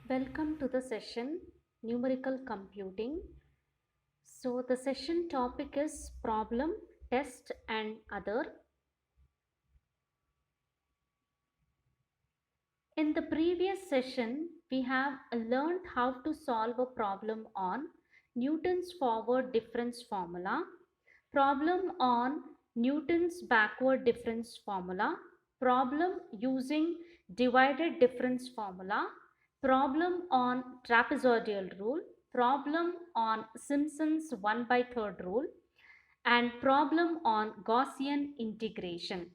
Welcome to the session Numerical Computing. So, the session topic is Problem, Test, and Other. In the previous session, we have learned how to solve a problem on Newton's forward difference formula, problem on Newton's backward difference formula, problem using divided difference formula, problem on trapezoidal rule, problem on Simpson's 1 by 3rd rule, and problem on Gaussian integration.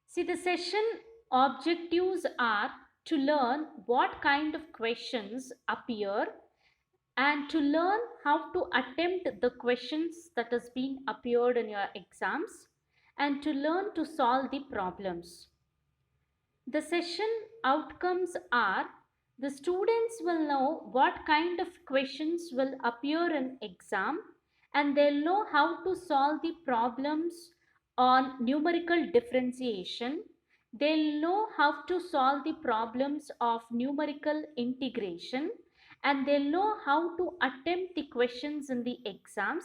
See, the session objectives are to learn what kind of questions appear and to learn how to attempt the questions that has been appeared in your exams and to learn to solve the problems. The session outcomes are the students will know what kind of questions will appear in exam and they'll know how to solve the problems on numerical differentiation. They'll know how to solve the problems of numerical integration and they'll know how to attempt the questions in the exams.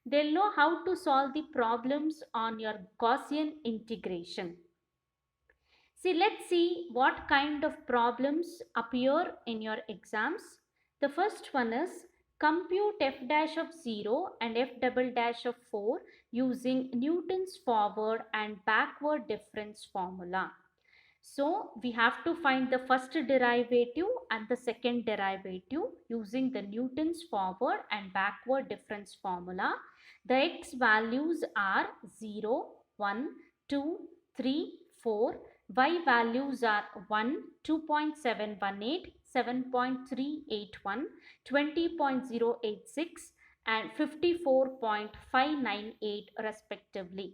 They'll know how to solve the problems on your Gaussian integration. See, let's see what kind of problems appear in your exams. The first one is compute f dash of 0 and f double dash of 4 using Newton's forward and backward difference formula. So, we have to find the first derivative and the second derivative using the Newton's forward and backward difference formula. The x values are 0, 1, 2, 3, 4. Y values are 1, 2.718, 7.381, 20.086 and 54.598 respectively.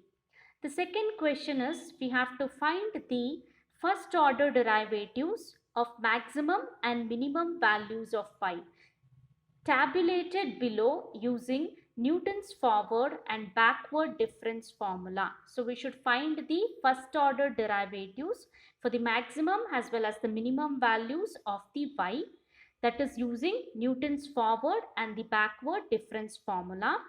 The second question is we have to find the first order derivatives of maximum and minimum values of y, tabulated below using Newton's forward and backward difference formula. So we should find the first order derivatives for the maximum as well as the minimum values of the y, that is using Newton's forward and the backward difference formula.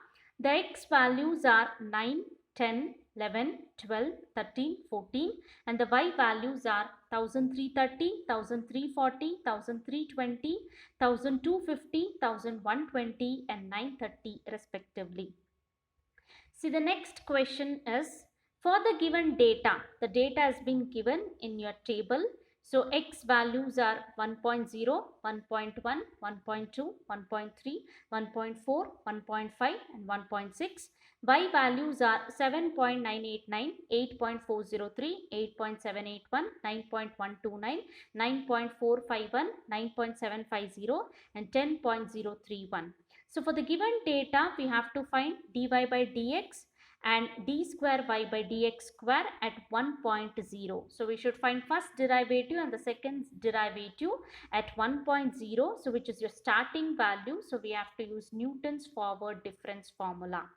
The x values are 9, 10, 11, 12, 13, 14 and the y values are 1330, 1340, 1320, 1250, 1120 and 930 respectively. See, the next question is for the given data, the data has been given in your table. So, x values are 1.0, 1.1, 1.2, 1.3, 1.4, 1.5 and 1.6. Y values are 7.989, 8.403, 8.781, 9.129, 9.451, 9.750 and 10.031. So for the given data, we have to find dy by dx and d square y by dx square at 1.0. So we should find first derivative and the second derivative at 1.0. So which is your starting value. So we have to use Newton's forward difference formula.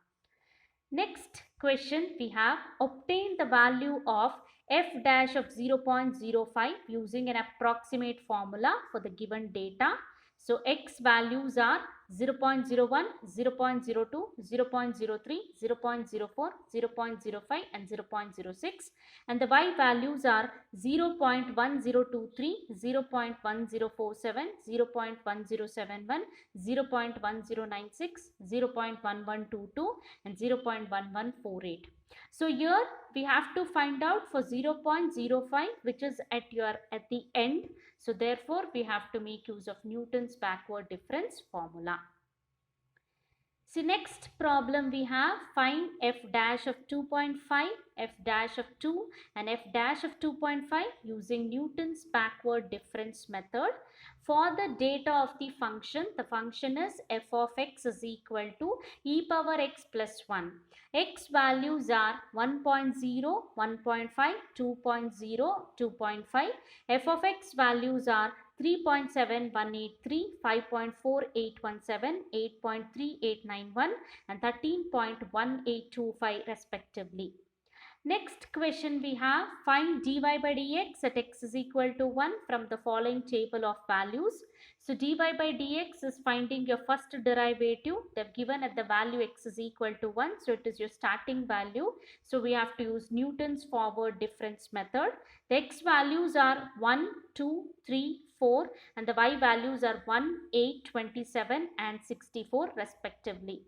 Next question, we have obtained the value of f dash of 0.05 using an approximate formula for the given data. So x values are 0.01, 0.02, 0.03, 0.04, 0.05 and 0.06 and the y values are 0.1023, 0.1047, 0.1071, 0.1096, 0.1122 and 0.1148. So here we have to find out for 0.05 which is at the end. So therefore we have to make use of Newton's backward difference formula. See, next problem we have find f dash of 2.5, f dash of 2 and f dash of 2.5 using Newton's backward difference method. For the data of the function is f of x is equal to e power x plus 1. X values are 1.0, 1.5, 2.0, 2.5. F of x values are 3.7183, 5.4817, 8.3891 and 13.1825 respectively. Next question we have, find dy by dx at x is equal to 1 from the following table of values. So dy by dx is finding your first derivative. They've given at the value x is equal to 1. So it is your starting value. So we have to use Newton's forward difference method. The x values are 1, 2, 3, 4 and the y values are 1, 8, 27 and 64 respectively.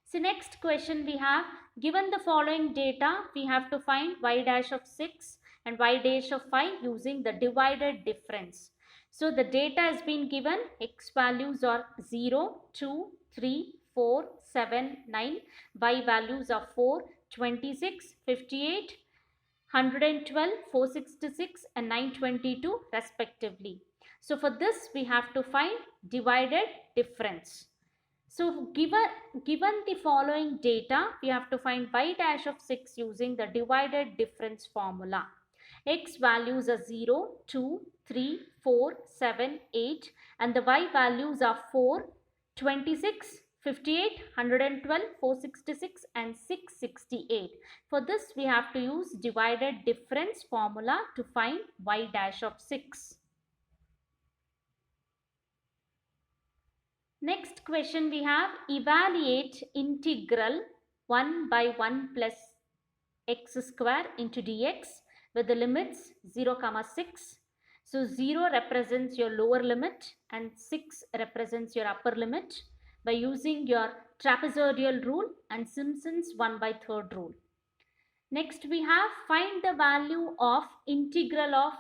So next question we have, given the following data, we have to find y dash of 6 and y dash of 5 using the divided difference. So the data has been given, x values are 0, 2, 3, 4, 7, 9, y values are 4, 26, 58, 112, 466 and 922 respectively. So for this we have to find divided difference. So given the following data, we have to find y dash of 6 using the divided difference formula. X values are 0, 2, 3, 4, 7, 8 and the y values are 4, 26, 58, 112, 466 and 668. For this we have to use divided difference formula to find y dash of 6. Next question we have, evaluate integral 1 by 1 plus x square into dx with the limits 0, 6. So 0 represents your lower limit and 6 represents your upper limit by using your trapezoidal rule and Simpson's 1 by 3rd rule. Next we have, find the value of integral of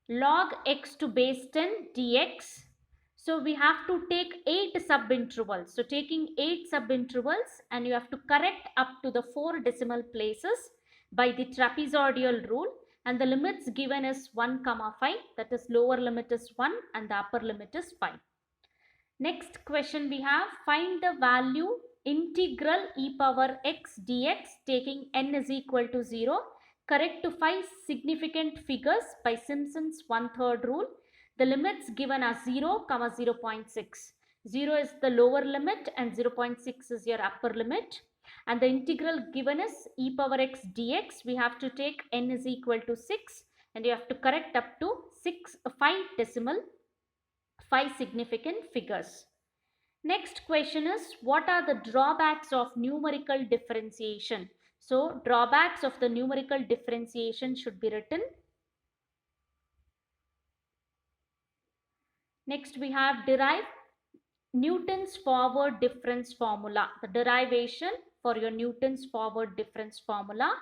log x to base 10 dx. So we have to take 8 subintervals. So taking 8 subintervals and you have to correct up to the 4 decimal places by the trapezoidal rule and the limits given is 1, 5, that is lower limit is 1 and the upper limit is 5. Next question we have, find the value integral e power x dx taking n is equal to 0. Correct to 5 significant figures by Simpson's 1/3 rule. The limits given are 0, 0.6. 0 is the lower limit and 0.6 is your upper limit. And the integral given is e power x dx. We have to take n is equal to 6 and you have to correct up to 5 significant figures. Next question is, what are the drawbacks of numerical differentiation? So drawbacks of the numerical differentiation should be written. Next we have, derive Newton's forward difference formula, the derivation for your Newton's forward difference formula.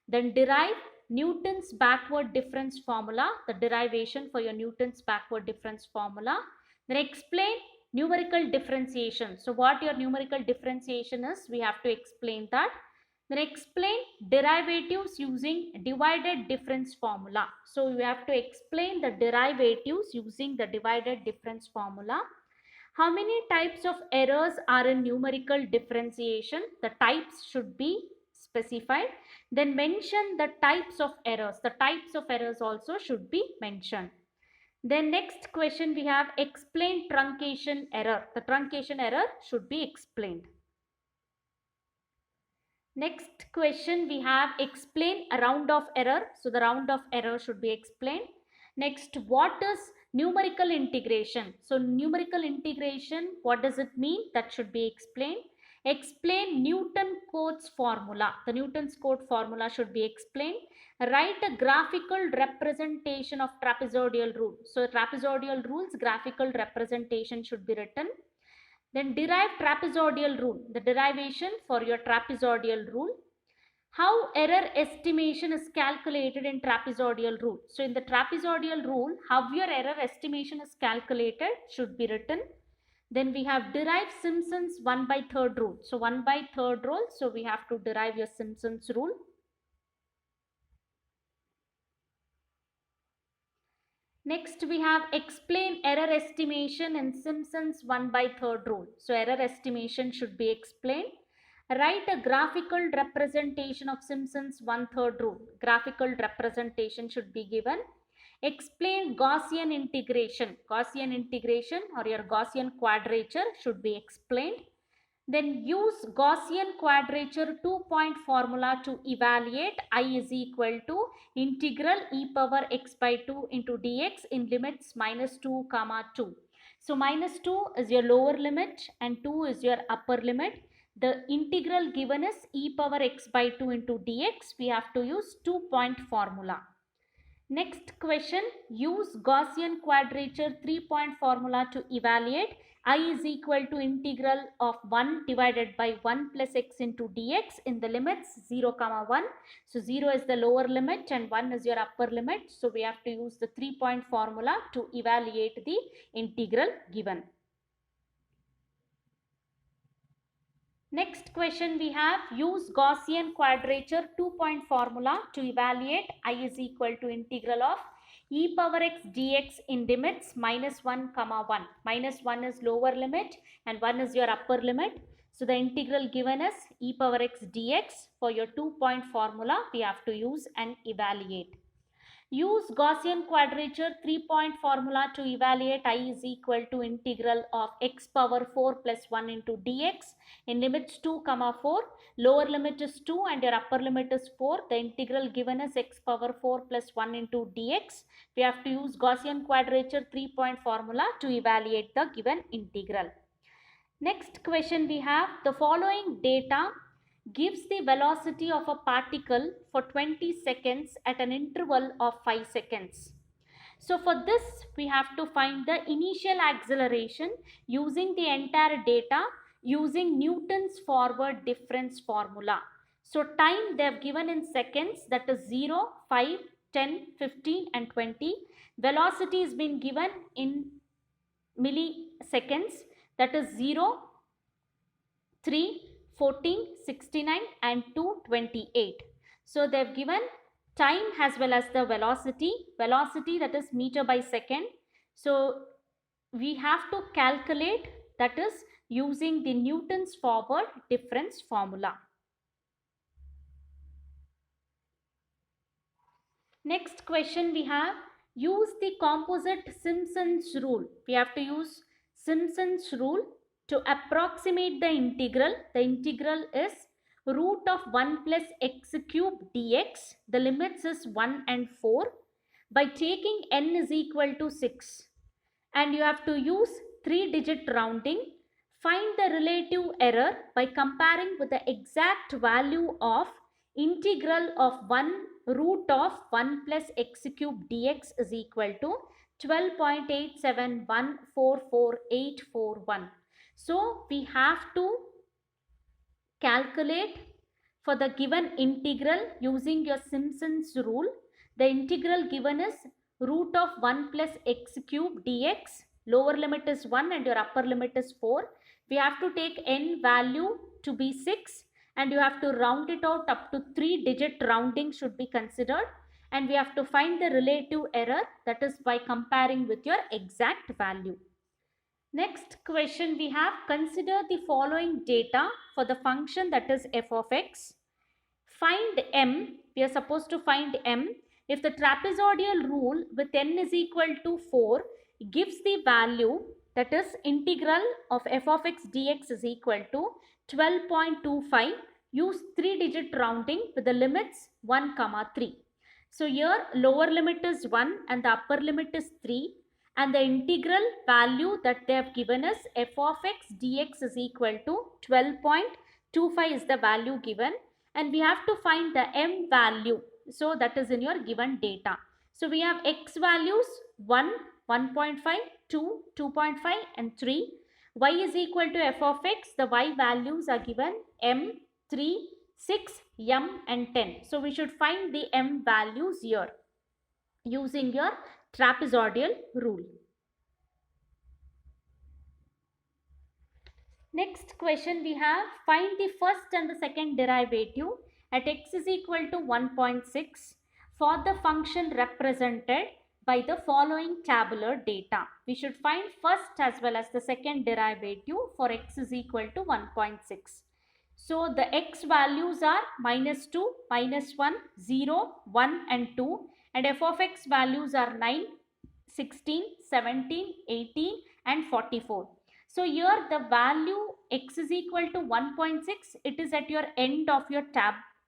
Then derive Newton's backward difference formula, the derivation for your Newton's backward difference formula. Then explain numerical differentiation. So what your numerical differentiation is, we have to explain that. Then explain derivatives using divided difference formula. So you have to explain the derivatives using the divided difference formula. How many types of errors are in numerical differentiation? The types should be specified. Then mention the types of errors. The types of errors also should be mentioned. Then next question we have, explain truncation error. The truncation error should be explained. Next question we have, explain a round off error. So the round off error should be explained. Next, what is numerical integration? So numerical integration, what does it mean? That should be explained. Explain Newton codes formula. The Newton's code formula should be explained. Write a graphical representation of trapezoidal rule. So trapezoidal rules, graphical representation should be written. Then derive trapezoidal rule, the derivation for your trapezoidal rule. How error estimation is calculated in trapezoidal rule. So in the trapezoidal rule, how your error estimation is calculated should be written. Then we have derive Simpson's 1 by 3rd rule. So 1 by 3rd rule, so we have to derive your Simpson's rule. Next we have explain error estimation in Simpson's 1 by 3rd rule. So error estimation should be explained. Write a graphical representation of Simpson's 1/3 rule. Graphical representation should be given. Explain Gaussian integration. Gaussian integration or your Gaussian quadrature should be explained. Then use Gaussian quadrature 2-point formula to evaluate I is equal to integral e power x by 2 into dx in limits -2 comma 2. So minus 2 is your lower limit and 2 is your upper limit. The integral given is e power x by 2 into dx. We have to use 2-point formula. Next question, use Gaussian quadrature 3-point formula to evaluate I is equal to integral of 1 divided by 1 plus x into dx in the limits 0 comma 1. So 0 is the lower limit and 1 is your upper limit. So we have to use the 3-point formula to evaluate the integral given. Next question we have, use Gaussian quadrature 2-point formula to evaluate I is equal to integral of e power x dx in limits -1 comma 1. -1 is lower limit and 1 is your upper limit. So the integral given is e power x dx. For your 2-point formula we have to use and evaluate. Use Gaussian quadrature 3-point formula to evaluate I is equal to integral of x power 4 plus 1 into dx in limits 2 comma 4. Lower limit is 2 and your upper limit is 4. The integral given is x power 4 plus 1 into dx. We have to use Gaussian quadrature 3-point formula to evaluate the given integral. Next question we have, the following data gives the velocity of a particle for 20 seconds at an interval of 5 seconds. So for this we have to find the initial acceleration using the entire data using Newton's forward difference formula. So time they have given in seconds, that is 0, 5, 10, 15 and 20. Velocity has been given in milliseconds, that is 0, 3, 14, 69 and 228. So they have given time as well as the velocity that is meter by second. So we have to calculate, that is using the Newton's forward difference formula. Next question we have, use the composite Simpson's rule. We have to use Simpson's rule to approximate the integral. The integral is root of 1 plus x cube dx. The limits is 1 and 4 by taking n is equal to 6. And you have to use 3-digit rounding. Find the relative error by comparing with the exact value of integral of 1 root of 1 plus x cube dx is equal to 12.871444841. So we have to calculate for the given integral using your Simpson's rule. The integral given is root of 1 plus x cube dx. Lower limit is 1 and your upper limit is 4. We have to take n value to be 6 and you have to round it out up to 3-digit rounding should be considered. And we have to find the relative error, that is by comparing with your exact value. Next question we have, consider the following data for the function that is f of x. Find m, we are supposed to find m. If the trapezoidal rule with n is equal to 4 gives the value, that is integral of f of x dx is equal to 12.25, use 3-digit rounding with the limits 1 comma 3. So here lower limit is 1 and the upper limit is 3. And the integral value that they have given us f of x dx is equal to 12.25 is the value given, and we have to find the m value. So that is in your given data. So we have x values 1, 1.5, 2, 2.5 and 3. Y is equal to f of x. The y values are given m, 3, 6, m and 10. So we should find the m values here using your trapezoidal rule. Next question we have, find the first and the second derivative at x is equal to 1.6 for the function represented by the following tabular data. We should find first as well as the second derivative for x is equal to 1.6. So the x values are -2, -1, 0, 1 and 2. And f of x values are 9, 16, 17, 18 and 44. So here the value x is equal to 1.6. It is at your end of your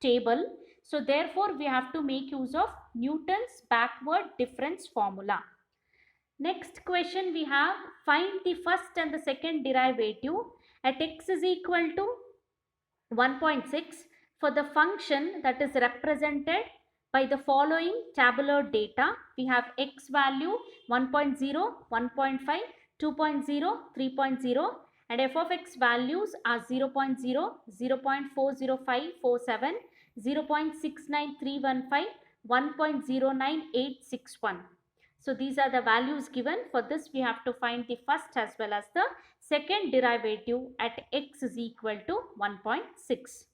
table. So therefore we have to make use of Newton's backward difference formula. Next question we have, find the first and the second derivative at x is equal to 1.6 for the function that is represented by the following tabular data. We have x value 1.0, 1.5, 2.0, 3.0, and f of x values are 0.0, 0.40547, 0.69315, 1.09861. So these are the values given. For this we have to find the first as well as the second derivative at x is equal to 1.6.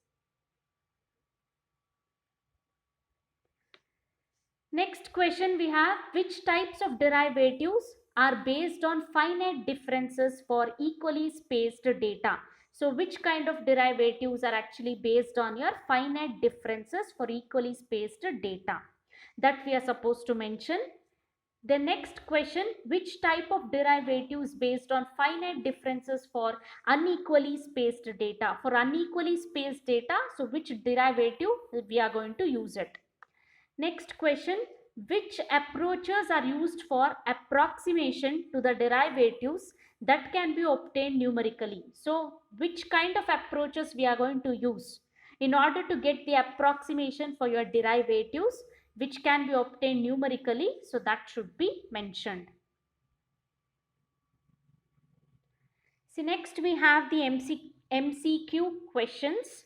Next question we have, which types of derivatives are based on finite differences for equally spaced data? So which kind of derivatives are actually based on your finite differences for equally spaced data? That we are supposed to mention. The next question, which type of derivatives based on finite differences for unequally spaced data? For unequally spaced data, so which derivative we are going to use it? Next question, which approaches are used for approximation to the derivatives that can be obtained numerically? So which kind of approaches we are going to use in order to get the approximation for your derivatives which can be obtained numerically? So that should be mentioned. See, next we have the MCQ questions.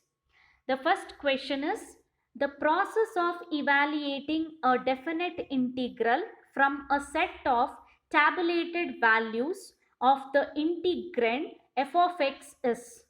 The first question is, the process of evaluating a definite integral from a set of tabulated values of the integrand f of x is.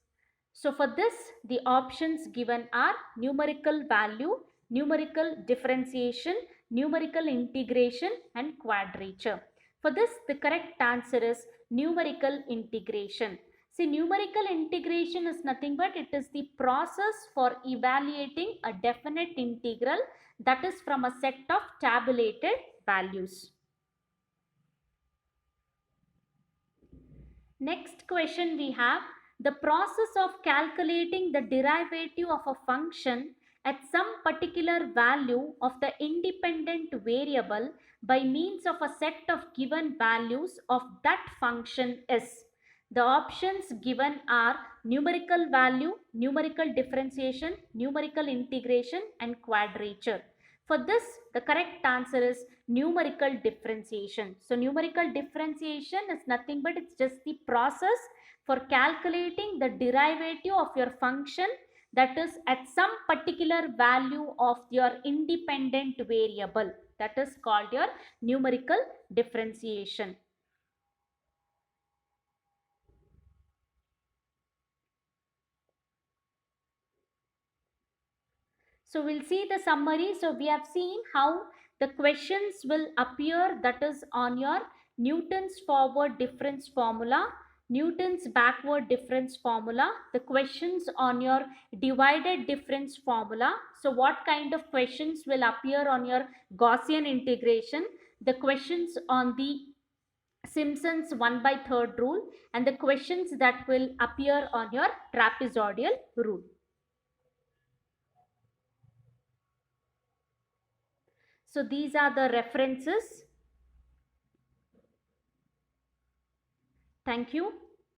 So for this, the options given are numerical value, numerical differentiation, numerical integration, and quadrature. For this, the correct answer is numerical integration. See, numerical integration is nothing but it is the process for evaluating a definite integral that is from a set of tabulated values. Next question we have, the process of calculating the derivative of a function at some particular value of the independent variable by means of a set of given values of that function is. The options given are numerical value, numerical differentiation, numerical integration, and quadrature. For this, the correct answer is numerical differentiation. So numerical differentiation is nothing but it's just the process for calculating the derivative of your function that is at some particular value of your independent variable. That is called your numerical differentiation. So we'll see the summary. So we have seen how the questions will appear, that is on your Newton's forward difference formula, Newton's backward difference formula, the questions on your divided difference formula. So what kind of questions will appear on your Gaussian integration, the questions on the Simpson's 1/3 rule, and the questions that will appear on your trapezoidal rule. So these are the references. Thank you.